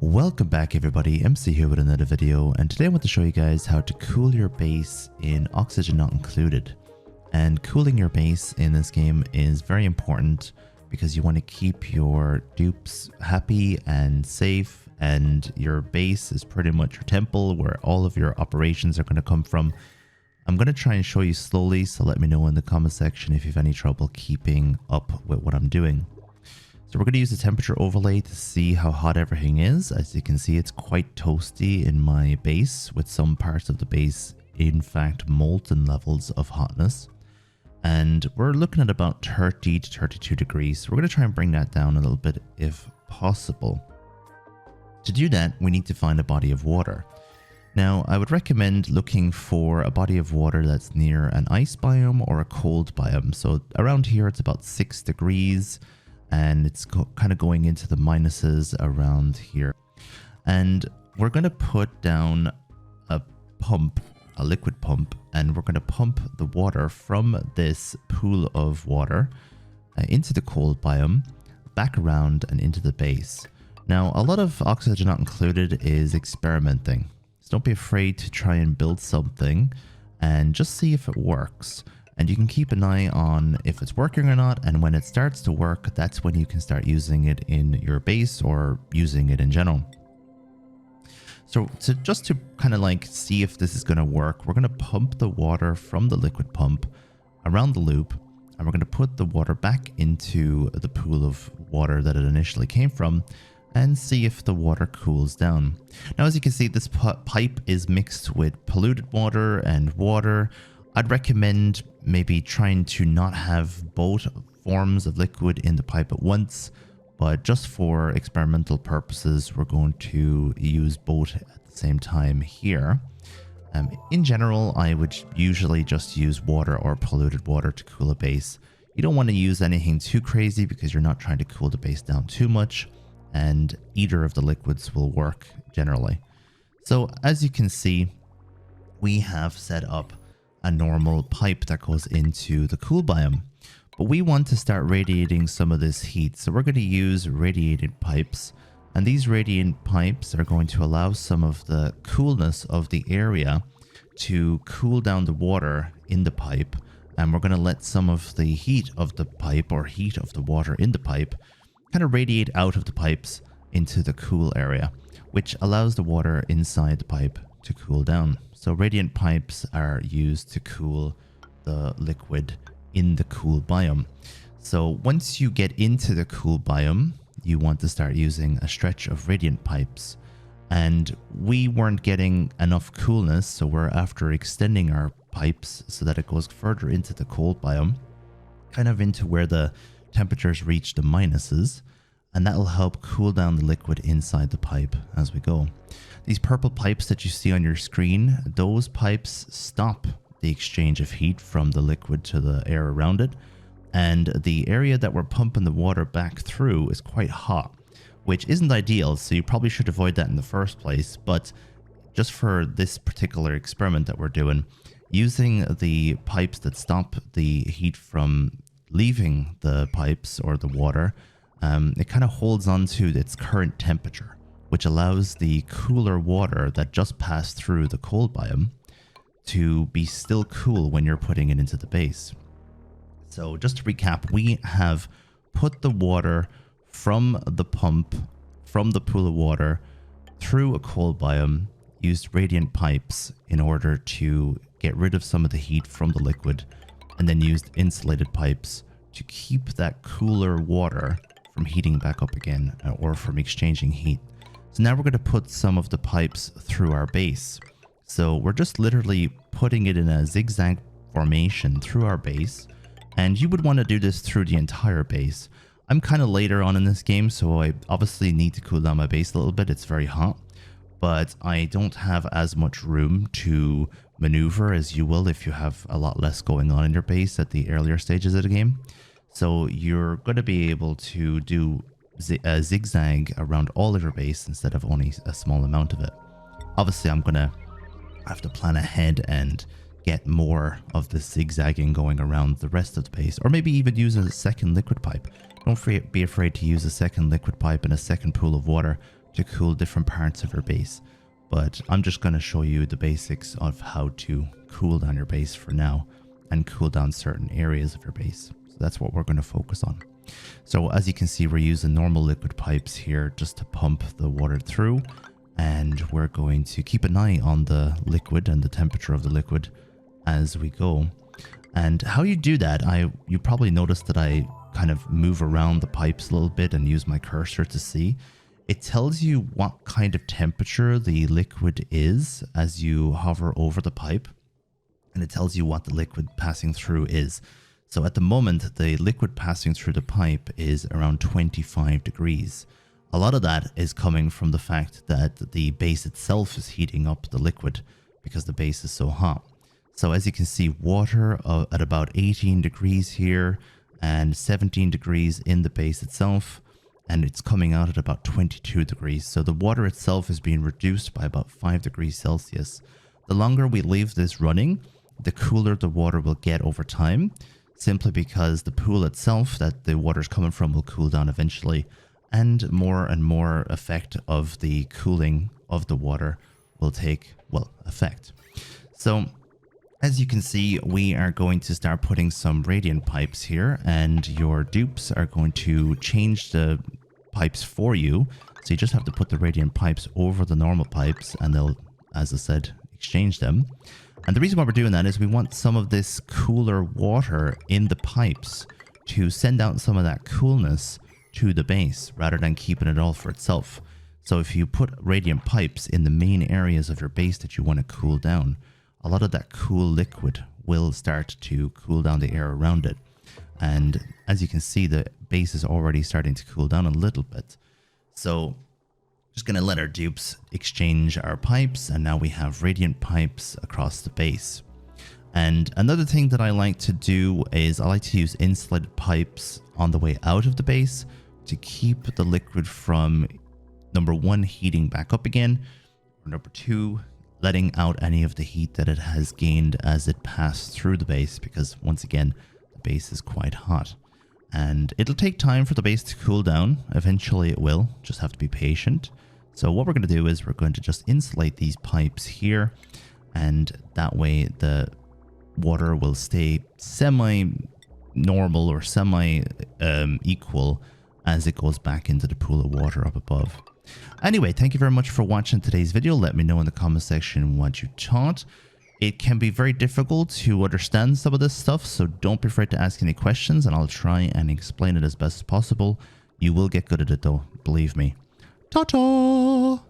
Welcome back everybody, MC here with another video, and today I want to show you guys how to cool your base in oxygen not included. And cooling your base in this game is very important because you want to keep your dupes happy and safe, and your base is pretty much your temple where all of your operations are going to come from. I'm going to try and show you slowly, so let me know in the comment section if you have any trouble keeping up with what I'm doing. So we're going to use the temperature overlay to see how hot everything is. As you can see, it's quite toasty in my base, with some parts of the base in fact molten levels of hotness. And we're looking at about 30 to 32 degrees. So we're going to try and bring that down a little bit if possible. To do that, we need to find a body of water. Now, I would recommend looking for a body of water that's near an ice biome or a cold biome. So around here, it's about 6 degrees. And it's kind of going into the minuses around here. And we're going to put down a pump, a liquid pump, and we're going to pump the water from this pool of water into the cold biome, back around and into the base. Now, a lot of oxygen not included is experimenting. So don't be afraid to try and build something and just see if it works. And you can keep an eye on if it's working or not, and when it starts to work, that's when you can start using it in your base or using it in general. So just to kind of like see if this is going to work, we're going to pump the water from the liquid pump around the loop, and we're going to put the water back into the pool of water that it initially came from and see if the water cools down. Now, as you can see, this pipe is mixed with polluted water and water. I'd recommend maybe trying to not have both forms of liquid in the pipe at once, but just for experimental purposes, we're going to use both at the same time here. In general, I would usually just use water or polluted water to cool a base. You don't want to use anything too crazy because you're not trying to cool the base down too much, and either of the liquids will work generally. So as you can see, we have set up a normal pipe that goes into the cool biome, but we want to start radiating some of this heat. So we're going to use radiated pipes, and these radiant pipes are going to allow some of the coolness of the area to cool down the water in the pipe, and we're going to let some of the heat of the pipe or heat of the water in the pipe kind of radiate out of the pipes into the cool area, which allows the water inside the pipe to cool down. So radiant pipes are used to cool the liquid in the cool biome. So once you get into the cool biome, you want to start using a stretch of radiant pipes. And we weren't getting enough coolness, so we're after extending our pipes so that it goes further into the cold biome, kind of into where the temperatures reach the minuses. And that will help cool down the liquid inside the pipe as we go. These purple pipes that you see on your screen, those pipes stop the exchange of heat from the liquid to the air around it. And the area that we're pumping the water back through is quite hot, which isn't ideal, so you probably should avoid that in the first place. But just for this particular experiment that we're doing, using the pipes that stop the heat from leaving the pipes or the water, it kind of holds on to its current temperature, which allows the cooler water that just passed through the cold biome to be still cool when you're putting it into the base. So just to recap, we have put the water from the pump, from the pool of water, through a cold biome, used radiant pipes in order to get rid of some of the heat from the liquid, and then used insulated pipes to keep that cooler water from heating back up again or from exchanging heat. So now we're going to put some of the pipes through our base. So we're just literally putting it in a zigzag formation through our base, and you would want to do this through the entire base. I'm kind of later on in this game, so I obviously need to cool down my base a little bit. It's very hot, but I don't have as much room to maneuver as you will if you have a lot less going on in your base at the earlier stages of the game. So you're going to be able to do a zigzag around all of your base instead of only a small amount of it. Obviously, I'm going to have to plan ahead and get more of the zigzagging going around the rest of the base, or maybe even use a second liquid pipe. Don't be afraid to use a second liquid pipe and a second pool of water to cool different parts of your base. But I'm just going to show you the basics of how to cool down your base for now and cool down certain areas of your base. So that's what we're going to focus on. So as you can see, we're using normal liquid pipes here just to pump the water through. And we're going to keep an eye on the liquid and the temperature of the liquid as we go. And how you do that, you probably noticed that I kind of move around the pipes a little bit and use my cursor to see. It tells you what kind of temperature the liquid is as you hover over the pipe, and it tells you what the liquid passing through is. So at the moment, the liquid passing through the pipe is around 25 degrees. A lot of that is coming from the fact that the base itself is heating up the liquid because the base is so hot. So as you can see, water at about 18 degrees here and 17 degrees in the base itself, and it's coming out at about 22 degrees. So the water itself is being reduced by about 5 degrees Celsius. The longer we leave this running, the cooler the water will get over time, simply because the pool itself that the water is coming from will cool down eventually, and more effect of the cooling of the water will take, well, effect. So as you can see, we are going to start putting some radiant pipes here, and your dupes are going to change the pipes for you. So you just have to put the radiant pipes over the normal pipes and they'll, as I said, exchange them. And the reason why we're doing that is we want some of this cooler water in the pipes to send out some of that coolness to the base rather than keeping it all for itself. So if you put radiant pipes in the main areas of your base that you want to cool down, a lot of that cool liquid will start to cool down the air around it. And as you can see, the base is already starting to cool down a little bit. So just going to let our dupes exchange our pipes, and now we have radiant pipes across the base. And another thing that I like to do is I like to use insulated pipes on the way out of the base to keep the liquid from, number one, heating back up again, or number two, letting out any of the heat that it has gained as it passed through the base, because once again, the base is quite hot. And it'll take time for the base to cool down. Eventually it will, just have to be patient. So what we're going to do is we're going to just insulate these pipes here, and that way the water will stay semi-normal or semi-equal as it goes back into the pool of water up above. Anyway, thank you very much for watching today's video. Let me know in the comment section what you thought. It can be very difficult to understand some of this stuff, so don't be afraid to ask any questions and I'll try and explain it as best as possible. You will get good at it though, believe me. Ta-ta!